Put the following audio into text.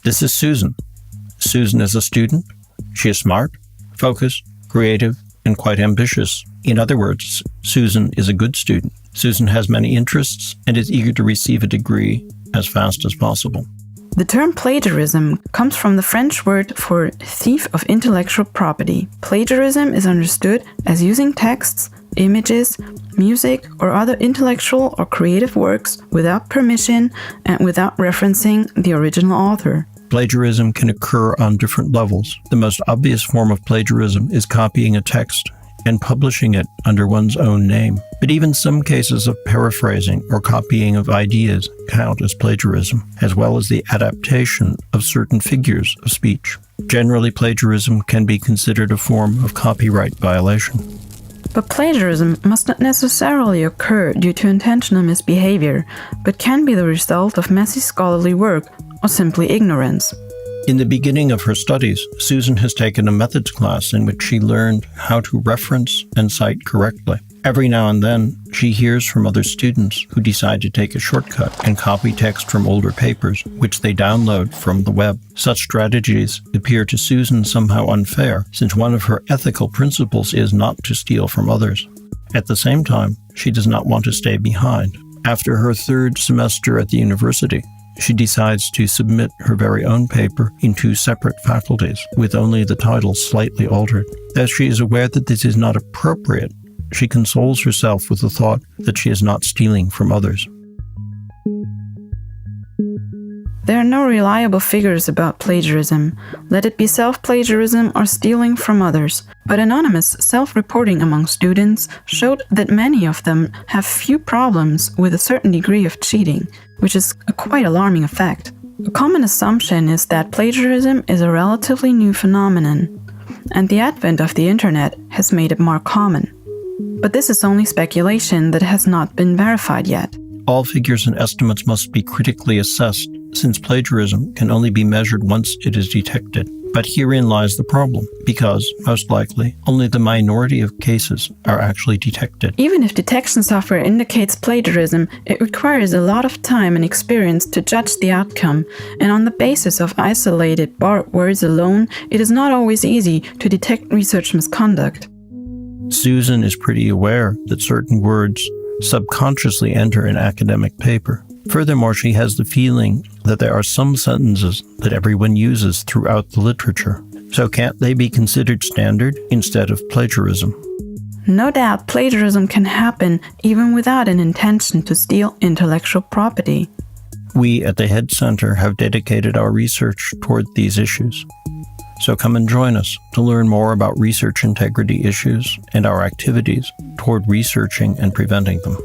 This is Susan. Susan is a student. She is smart, focused, creative, and quite ambitious. In other words, Susan is a good student. Susan has many interests and is eager to receive a degree as fast as possible. The term plagiarism comes from the French word for thief of intellectual property. Plagiarism is understood as using texts, images, music, or other intellectual or creative works without permission and without referencing the original author. Plagiarism can occur on different levels. The most obvious form of plagiarism is copying a text and publishing it under one's own name. But even some cases of paraphrasing or copying of ideas count as plagiarism, as well as the adaptation of certain figures of speech. Generally, plagiarism can be considered a form of copyright violation. But plagiarism must not necessarily occur due to intentional misbehavior, but can be the result of messy scholarly work or simply ignorance. In the beginning of her studies, Susan has taken a methods class in which she learned how to reference and cite correctly. Every now and then, she hears from other students who decide to take a shortcut and copy text from older papers, which they download from the web. Such strategies appear to Susan somehow unfair, since one of her ethical principles is not to steal from others. At the same time, she does not want to stay behind. After her third semester at the university, she decides to submit her very own paper in 2 separate faculties, with only the title slightly altered. As she is aware that this is not appropriate, she consoles herself with the thought that she is not stealing from others. There are no reliable figures about plagiarism, let it be self-plagiarism or stealing from others, but anonymous self-reporting among students showed that many of them have few problems with a certain degree of cheating, which is a quite alarming effect. A common assumption is that plagiarism is a relatively new phenomenon, and the advent of the internet has made it more common. But this is only speculation that has not been verified yet. All figures and estimates must be critically assessed, since plagiarism can only be measured once it is detected. But herein lies the problem, because, most likely, only the minority of cases are actually detected. Even if detection software indicates plagiarism, it requires a lot of time and experience to judge the outcome, and on the basis of isolated borrowed words alone, it is not always easy to detect research misconduct. Susan is pretty aware that certain words subconsciously enter an academic paper. Furthermore, she has the feeling that there are some sentences that everyone uses throughout the literature. So can't they be considered standard instead of plagiarism? No doubt plagiarism can happen even without an intention to steal intellectual property. We at the Head Center have dedicated our research toward these issues. So come and join us to learn more about research integrity issues and our activities toward researching and preventing them.